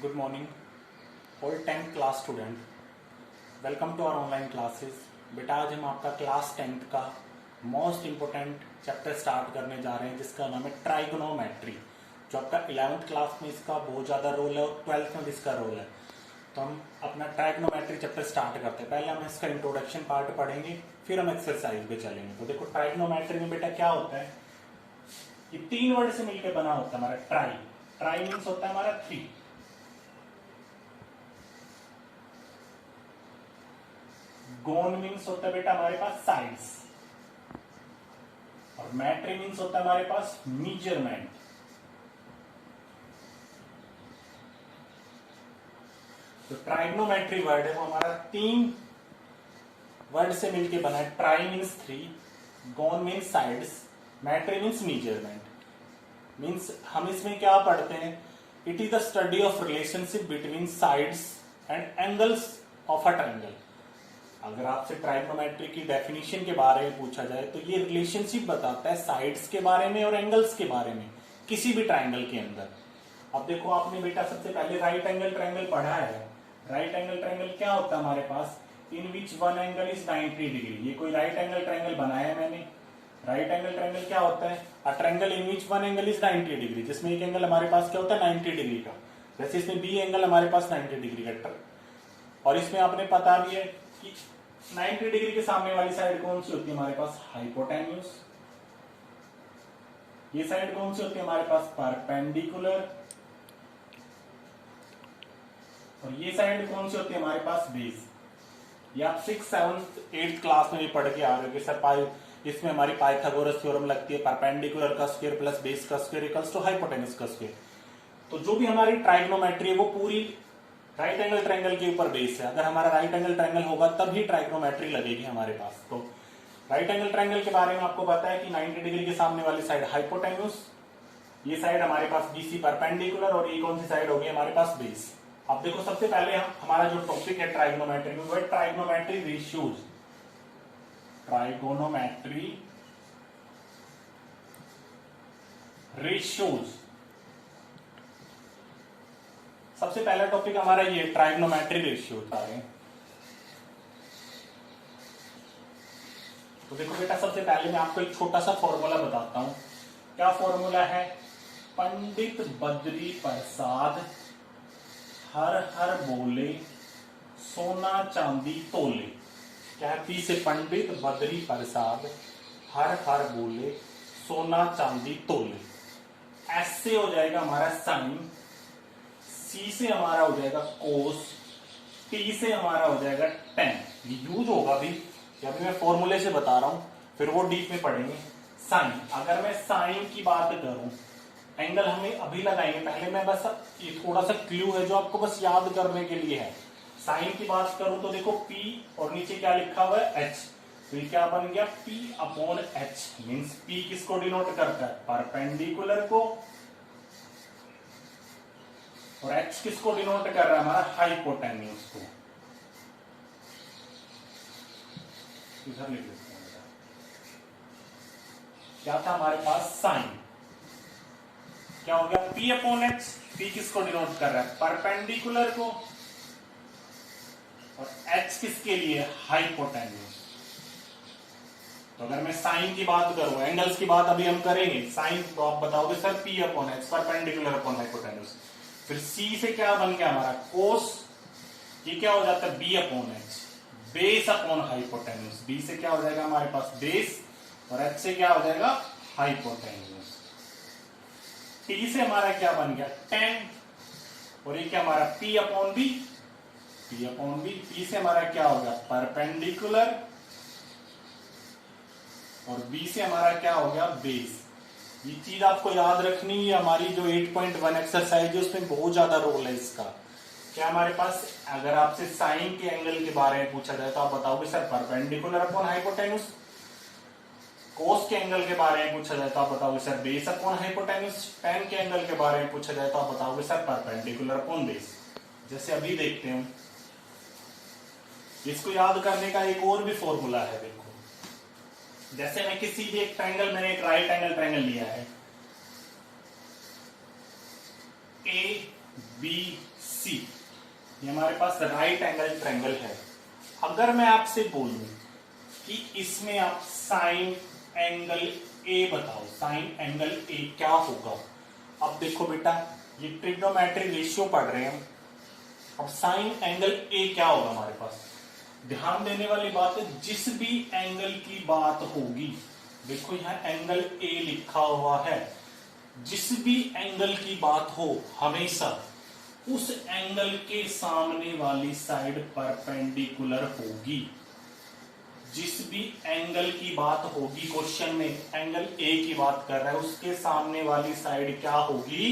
Good morning, all 10th class student. Welcome to our online classes. बेटा आज हम आपका क्लास 10th का मोस्ट इम्पोर्टेंट चैप्टर स्टार्ट करने जा रहे हैं जिसका नाम है ट्राइगोनोमेट्री। जो आपका 11th क्लास में इसका बहुत ज़्यादा रोल है और 12th में भी इसका रोल है। तो हम अपना ट्राइगोनोमेट्री चैप्टर स्टार्ट करते हैं। पहले हम इसका इंट्रोडक्शन पार्ट पढ़ेंगे, फिर हम एक्सरसाइज पे चलेंगे। तो देखो ट्राइगोनोमेट्री में बेटा क्या होता है, ये 3 वर्ड से मिलकर बना होता है हमारा ट्राई। ट्राई मीन्स होता है हमारा 3। गोन मीन्स होता है बेटा हमारे पास साइड्स, और मैट्री मीन्स होता है हमारे पास मेजरमेंट। तो ट्राइगोनोमेट्री वर्ड है वो हमारा 3 वर्ड से मिलके बना है। Tri means 3, gon means sides, metry means measurement. Means हम इसमें क्या पढ़ते हैं, it is the study of relationship between sides and angles of a triangle. अगर आपसे ट्राइगोनोमेट्री की डेफिनेशन के बारे में पूछा जाए तो ये रिलेशनशिप बताता है साइड्स के बारे में और एंगल्स के बारे में किसी भी ट्राइंगल के अंदर। अब देखो आपने बेटा सबसे पहले राइट एंगल ट्राइंगल पढ़ा है। राइट एंगल ट्राइंगल क्या होता है हमारे पास, in which one angle is 90 degree. ये कोई राइट एंगल ट्राइंगल बनाया है मैंने। राइट एंगल ट्राइंगल क्या होता है, a triangle in which one angle is 90 degree, जिसमें एक एंगल हमारे पास क्या होता है 90 डिग्री का। जैसे इसमें बी एंगल हमारे पास 90 डिग्री का, और इसमें आपने पता भी है कि 90 डिग्री के सामने वाली साइड कौन सी होती है हमारे पास, हाइपोटेन्यूज। ये साइड कौन सी होती है हमारे पास, परपेंडिकुलर। और ये साइड कौन सी होती है हमारे पास, बेस। ये आप 6th 7th 8th क्लास में भी पढ़ के आ रहे हो कि सर इसमें हमारी पाइथागोरस थ्योरम लगती है, परपेंडिकुलर का स्क्वायर प्लस बेस का स्क्वायर इक्वल्स टू हाइपोटेन्यूज का स्क्वायर। तो जो भी हमारी ट्राइगोनोमेट्री है वो पूरी राइट एंगल ट्रायंगल के ऊपर बेस है। अगर हमारा राइट एंगल ट्रायंगल होगा तभी ट्राइगोनोमेट्री लगेगी हमारे पास। तो राइट एंगल ट्रायंगल के बारे में आपको पता है कि 90 डिग्री के सामने वाली साइड हाइपोटेन्यूज, ये साइड हमारे पास बीसी परपेंडिकुलर, और ये कौन सी साइड होगी हमारे पास, बेस। अब देखो सबसे पहले हमारा जो टॉपिक है ट्राइगोनोमेट्री में वो है ट्राइगोनोमेट्री रेशियोज। ट्राइगोनोमेट्री रेशियोज सबसे पहला टॉपिक हमारा ये ट्राइगोनोमेट्री रेशियो था। तो देखो बेटा सबसे पहले मैं आपको एक छोटा सा फॉर्मूला बताता हूं। क्या फॉर्मूला है, पंडित बद्री प्रसाद हर हर बोले सोना चांदी तोले। क्या है, पी से पंडित बद्री प्रसाद हर हर बोले सोना चांदी तोले। एस से हो जाएगा हमारा साइन, सी से हमारा हो जाएगा कोस, टी से हमारा हो जाएगा टेन। ये यूज होगा भी, अभी मैं फॉर्मूले से बता रहा हूं, फिर वो डीप में पढ़ेंगे। साइन, अगर मैं साइन की बात करूं, एंगल हमें अभी लगाएंगे, पहले मैं बस ये थोड़ा सा क्लू है जो आपको बस याद करने के लिए है। साइन की बात करूं तो देखो P और नीचे क्या लिखा हुआ है H, तो ये क्या बन गया P upon H। Means P किसको डिनोट करता है, परपेंडिकुलर को, और H किसको डिनोट कर रहा है, हमारा हाइपोटेन्यूज को। इधर लिख देते हैं, क्या था हमारे पास साइन, क्या हो गया P अपॉन H। P किसको डिनोट कर रहा है, परपेंडिकुलर को, और H किसके लिए, हाइपोटेन्यूज। तो अगर मैं साइन की बात करूं, एंगल्स की बात अभी हम करेंगे, साइन तो आप बताओगे sir P upon H, perpendicular upon hypotenuse. फिर C से क्या बन गया हमारा कोस, ये क्या हो जाता है B upon H, base upon hypotenuse. B से क्या हो जाएगा हमारे पास बेस, और H से क्या हो जाएगा हाइपोटेन्यूज। T से हमारा क्या बन गया टेन, और ये क्या हमारा P upon B, P upon B। P से हमारा क्या होगा परपेंडिकुलर, और B से हमारा क्या हो गया बेस। ये चीज आपको याद रखनी है, हमारी जो 8.1 एक्सरसाइज है उसमें बहुत ज्यादा रोल है इसका। क्या हमारे पास, अगर आपसे साइन के एंगल के बारे में पूछा जाए तो आप बताओगे सर परपेंडिकुलर अपॉन हाइपोटेन्यूज। कोस के एंगल के बारे में पूछा जाए तो आप बताओगे sir base upon hypotenuse. Ten के एंगल के बारे में पूछा जाए तो आप बताओगे सर परपेंडिकुलर अपॉन बेस। जैसे अभी देखते हैं, इसको याद करने का एक और भी फॉर्मूला है। देखो जैसे मैं किसी भी एक ट्रायंगल, मैंने एक राइट एंगल ट्रायंगल लिया है, A B सी, ये हमारे पास राइट एंगल ट्रायंगल है। अगर मैं आपसे बोलूं कि इसमें आप साइन एंगल ए बताओ, साइन एंगल ए क्या होगा। अब देखो बेटा, ये ट्रिग्नोमेट्री रेशियो पढ़ रहे हैं हम। अब साइन एंगल ए क्या होगा हमारे पास, ध्यान देने वाली बात है, जिस भी एंगल की बात होगी, देखो यहां एंगल ए लिखा हुआ है, जिस भी एंगल की बात हो हमेशा उस एंगल के सामने वाली साइड परपेंडिकुलर होगी। जिस भी एंगल की बात होगी, क्वेश्चन में एंगल ए की बात कर रहा है, उसके सामने वाली साइड क्या होगी,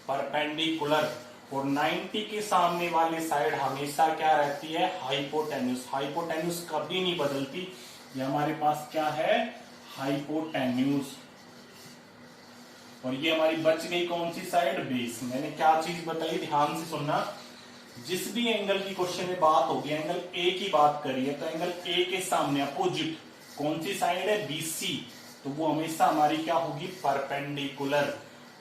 परपेंडिकुलर। और 90 के सामने वाली साइड हमेशा क्या रहती है, हाइपोटेन्यूस। हाइपोटेन्यूस कभी नहीं बदलती। ये हमारे पास क्या है, हाइपोटेन्यूस। और ये हमारी बच गई कौन सी साइड, बेस। मैंने क्या चीज बताई, ध्यान से सुनना। जिस भी एंगल की क्वेश्चन में बात होगी, एंगल ए की बात करिए, तो एंगल ए के सामने अपोजिट कौन सी साइड है, बीसी, तो वो हमेशा हमारी क्या होगी, परपेंडिकुलर।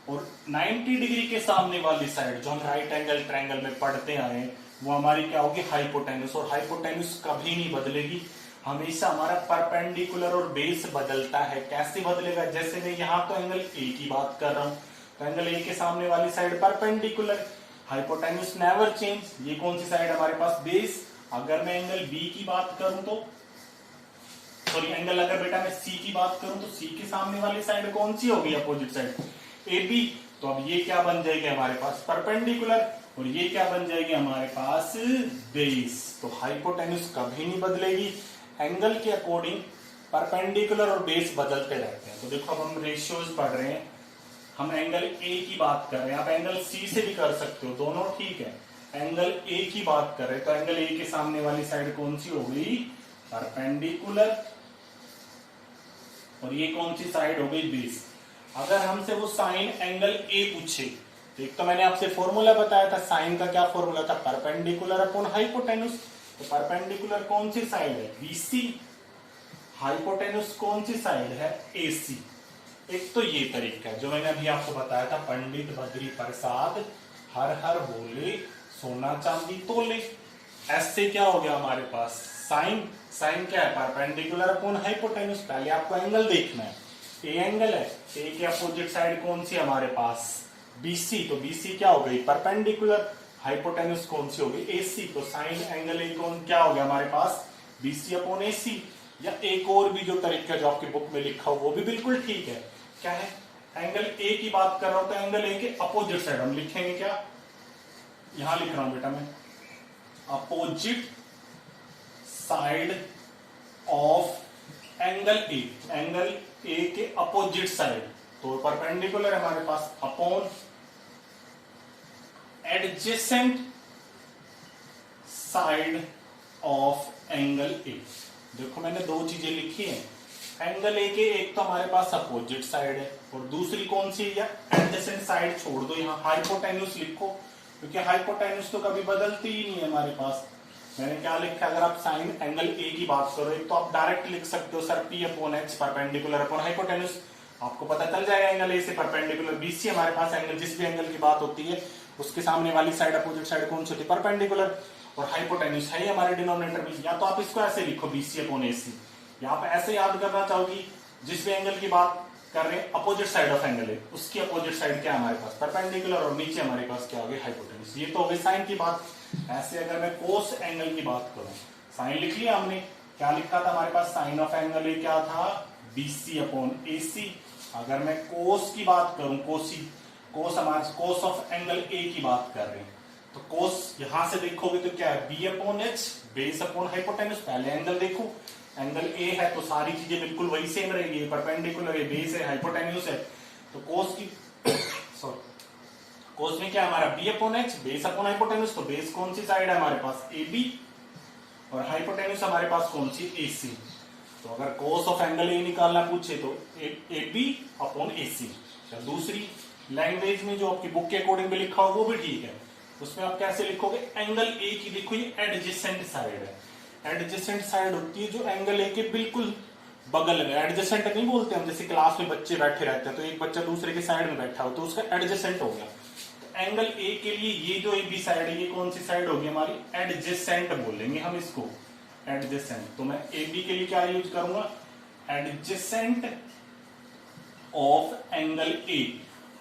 और 90 डिग्री के सामने वाली साइड जो हम राइट एंगल ट्रायंगल में पढ़ते आए हैं, वो हमारी क्या होगी, हाइपोटेन्यूस। और हाइपोटेन्यूस कभी नहीं बदलेगी, हमेशा हमारा परपेंडिकुलर और बेस बदलता है। कैसे बदलेगा, जैसे मैं यहां तो एंगल ए की बात कर रहा हूं, तो एंगल ए के सामने वाली side perpendicular, hypotenuse never change. ये कौन सी साइड हमारे पास, बेस। अगर मैं एंगल बी की बात करूं तो, सॉरी एंगल अगर बेटा मैं सी की बात करूं तो सी के सामने वाली साइड कौन सी होगी, अपोजिट साइड, ए बी। तो अब ये क्या बन जाएगी हमारे पास, परपेंडिकुलर, और ये क्या बन जाएगी हमारे पास, बेस। तो हाइपोटेन्यूस कभी नहीं बदलेगी, एंगल के अकॉर्डिंग परपेंडिकुलर और बेस बदलते रहते हैं। तो देखो अब हम रेशियोज पढ़ रहे हैं, हम एंगल ए की बात कर रहे हैं, आप एंगल सी से भी कर सकते हो, दोनों ठीक है। एंगल ए की बात कर रहे हैं, तो एंगल ए के सामने वाली साइड कौन सी हो गई, परपेंडिकुलर, और ये कौन सी साइड हो गई, बेस। अगर हमसे वो साइन एंगल ए पूछे, तो एक तो मैंने आपसे फॉर्मूला बताया था, साइन का क्या फॉर्मूला था, परपेंडिकुलर अपॉन हाइपोटेन्यूस। तो परपेंडिकुलर कौन सी साइड है, बीसी, हाइपोटेन्यूस कौन सी साइड है, एसी। एक तो ये तरीका है जो मैंने अभी आपको बताया था, पंडित बद्री प्रसाद हर हर बोले सोना चांदी तोले। ऐसे क्या हो गया हमारे पास, साइन, साइन क्या है, परपेंडिकुलर अपॉन हाइपोटेन्यूस। पहले आपको एंगल देखना है, ए एंगल है, ए के अपोजिट साइड कौन सी हमारे पास, बीसी, तो बीसी क्या हो गई, परपेंडिकुलर, हाइपोटेन्यूस कौन सी हो गई, एसी। तो साइन एंगल ए कौन क्या हो गया हमारे पास, बीसी अपॉन एसी। या एक और भी जो तरीका जो आपकी बुक में लिखा हो वो भी बिल्कुल ठीक है, क्या है, एंगल ए की बात कर रहा हूं तो एंगल ए के अपोजिट साइड हम लिखेंगे क्या, यहां लिख रहा हूं बेटा मैं, opposite side of angle A, angle A के अपोजिट साइड, तो परपेंडिकुलर हमारे पास, upon adjacent side of angle A. देखो मैंने दो चीजें लिखी हैं, एंगल ए के एक तो हमारे पास अपोजिट साइड है, और दूसरी कौन सी है, एडजेसेंट साइड छोड़ दो, यहाँ हाइपोटेन्यूस लिखो, क्योंकि हाइपोटेन्यूस तो कभी बदलती ही नहीं है हमारे पास। मैंने क्या लिखा, अगर आप साइन एंगल ए की बात करो, एक तो आप डायरेक्ट लिख सकते हो sir P upon H, perpendicular upon hypotenuse, आपको पता चल जाएगा एंगल ए से परपेंडिकुलर, बीसी हमारे पास एंगल, जिस भी एंगल की बात होती है उसके सामने वाली साइड अपोजिट साइड कौन सी होती है, परपेंडिकुलर, और हाइपोटेन्यूस है हमारे डिनोमिनेटर में। या तो आप इसको ऐसे लिखो, बीसी अपॉन एसी, या आप ऐसे याद करना चाहोगी, जिस भी एंगल की बात कर रहे हैं अपोजिट साइड ऑफ एंगल है, उसकी अपोजिट साइड क्या है हमारे पास, परपेंडिकुलर, और नीचे हमारे पास क्या हो गई, हाइपोटेन्यूस। ये तो हो गई साइन की बात। ऐसे अगर मैं कोस एंगल की बात करूं, साइन लिख लिया हमने, क्या लिखा था हमारे पास, साइन ऑफ एंगल ए क्या था, बीसी अपॉन एसी। अगर मैं कोस की बात करूं, कोसी, कोस हमारे कोस ऑफ एंगल ए की बात कर रहे हैं, तो कोस यहां से देखोगे तो क्या है, B upon H, base upon hypotenuse. पहले एंगल देखो, एंगल ए है तो सारी चीजें बिल्कुल वही सेम रहेगी, परपेंडिकुलर है, बेस है, हाइपोटेन्यूस है, तो कोस की सॉरी कोस में क्या हमारा B upon H, base upon hypotenuse, तो बेस कौन सी साइड है हमारे पास, ए बी, और हाइपोटेन्यूस हमारे पास कौन सी, ए सी। तो अगर कोस ऑफ एंगल ए निकालना पूछे तो ए बी अपॉन ए सी। दूसरी लैंग्वेज में जो आपकी बुक के अकॉर्डिंग भी लिखा हो वो भी ठीक है, उसमें आप कैसे लिखोगे, एंगल ए की देखो ये एडजेसेंट साइड है, एडजेसेंट साइड होती है जो एंगल ए के बिल्कुल बगल में, एडजेसेंट नहीं बोलते हम, जैसे क्लास में बच्चे बैठे रहते हैं तो एक बच्चा दूसरे के साइड में बैठा हो तो उसका एडजेसेंट हो गया। एंगल ए के लिए ये जो ए बी साइड है, ये कौन सी साइड होगी हमारी? एडजेसेंट बोलेंगे हम इसको, एडजेसेंट। तो मैं ए बी के लिए क्या यूज करूंगा? Adjacent of angle A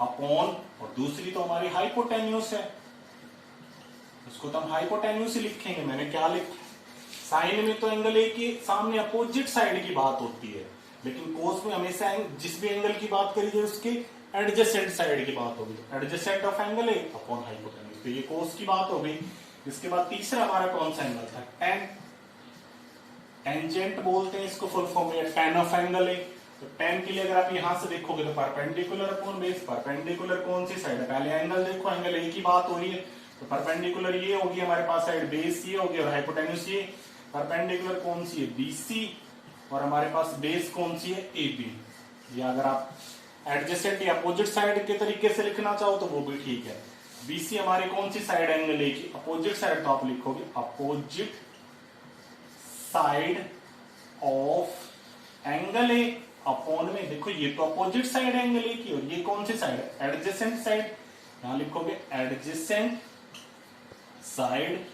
upon, और दूसरी तो हमारी हाइपोटेन्यूस है, उसको तो हम हाइपोटेन्यूस ही लिखेंगे। मैंने क्या लिखा? साइन में तो एंगल ए के सामने अपोजिट साइड की बात होती है, लेकिन कोस में हमेशा जिस भी एंगल की बात करी जाए उसके एडजेसेंट साइड की बात होगी। Adjacent of angle A upon hypotenuse, तो ये कोस की बात हो गई। इसके बाद तीसरा हमारा कौन सा एंगल था? टेन। टेंजेंट बोलते हैं इसको, फुल फॉर्म में टेन ऑफ एंगल ए। तो टेन के लिए अगर आप यहां से देखोगे तो परपेंडिकुलर अपॉन बेस। परपेंडिकुलर कौन सी साइड है? पहले एंगल देखो, एंगल ए की बात हो रही है, तो परपेंडिकुलर ये होगी हमारे पास साइड, बेस ये होगी, और हाइपोटेन्यूस ये। परपेंडिकुलर कौन सी है? बीसी, और हमारे पास बेस कौन सी है? A B. या अगर आप एडजेसेंट या अपोजिट साइड के तरीके से लिखना चाहो तो वो भी ठीक है। बीसी हमारी कौन सी साइड एंगल ए की? अपोजिट साइड, तो आप लिखोगे opposite side of angle A upon में, देखो ये तो अपोजिट साइड एंगल ए की, और ये कौन सी साइड है? Adjacent side. यहां लिखोगे एडजेसेंट साइड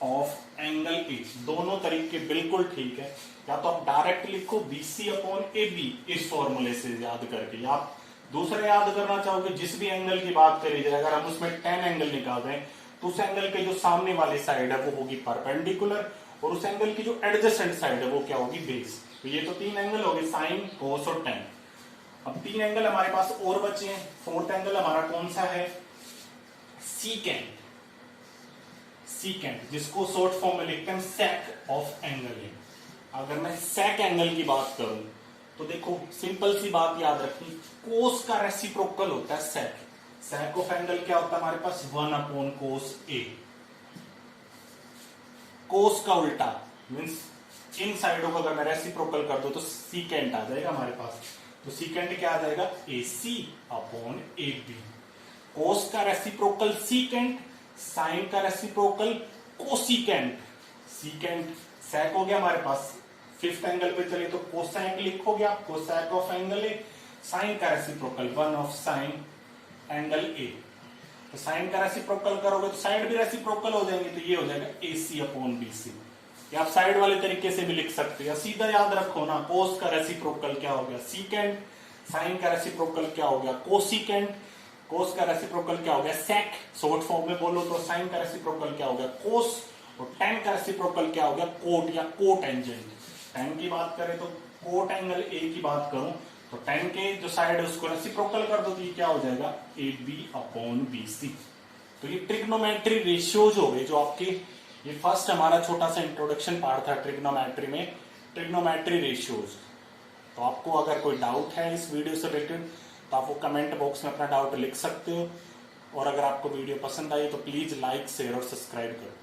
ऑफ एंगल ए। दोनों तरीके बिल्कुल ठीक है। या तो आप डायरेक्ट लिखो बीसी अपॉन ए बी इस फॉर्मूले से याद करके, या आप दूसरा याद करना चाहोगे जिस भी एंगल की बात करी जाए, अगर हम उसमें 10 एंगल निकाल रहे हैं तो उस एंगल के जो सामने वाली साइड है वो होगी परपेंडिकुलर, और उस एंगल की जो एडजेसेंट साइड है वो क्या होगी? बेस। तो ये तो 3 एंगल हो गए, साइन, कोस और टेन। अब 3 एंगल हमारे पास और बचे हैं। फोर्थ एंगल हमारा कौन सा है? सीकेंट। सीकेंट, जिसको शॉर्ट फॉर्म में लिखते हैं सेक ऑफ एंगल ए। अगर मैं सेक एंगल की बात करूं तो देखो सिंपल सी बात याद रखनी, कोस का रेसिप्रोकल होता है सेक। सेक ऑफ एंगल क्या होता है हमारे पास? 1 अपॉन कोस ए। कोस का उल्टा मीन्स इन साइडों को अगर मैं रेसिप्रोकल कर दूं तो सीकेंट आ जाएगा हमारे पास। तो सीकेंट क्या आ जाएगा? ए सी अपॉन ए बी। कोस का रेसिप्रोकल सीकेंट, साइन का रेसिप्रोकल कोसिकेंट। सीकेंट सेक हो गया हमारे पास। फिफ्थ एंगल पे चले तो कोसेक लिखोगे आप, cosec of angle A. Sine का reciprocal 1 of sine angle A. तो साइन का रेसिप्रोकल करोगे तो साइड भी रेसिप्रोकल हो जाएंगे, तो ये हो जाएगा ए सी अपॉन बी सी। या आप साइड वाले तरीके से भी लिख सकते हो, सीधा याद रखो ना, कोस का रेसिप्रोकल क्या हो गया? सीकेंट। साइन का रेसिप्रोकल क्या हो गया? कोसिकेंट। कोस का रेसिप्रोकल क्या हो गया? सेक। शॉर्ट फॉर्म में बोलो तो साइन का रेसिप्रोकल क्या हो गया? कोस। और टेन का रेसिप्रोकल क्या हो गया? कोट या कोटेंजेंट। टेन की बात करें तो कोट एंगल ए की बात करूं तो टेन के जो साइड है उसको रेसिप्रोकल कर दो तो ये क्या हो जाएगा? A B upon B C. तो ये ट्रिग्नोमेट्री रेशियोज हो गए जो आपके, ये फर्स्ट हमारा छोटा सा इंट्रोडक्शन पार्ट था ट्रिग्नोमेट्री में, ट्रिग्नोमेट्री रेशियोज। तो आपको अगर कोई डाउट है इस वीडियो से रिलेटेड तो आप वो कमेंट बॉक्स में अपना डाउट लिख सकते हो, और अगर आपको वीडियो पसंद आई तो प्लीज लाइक, शेयर और सब्सक्राइब करो।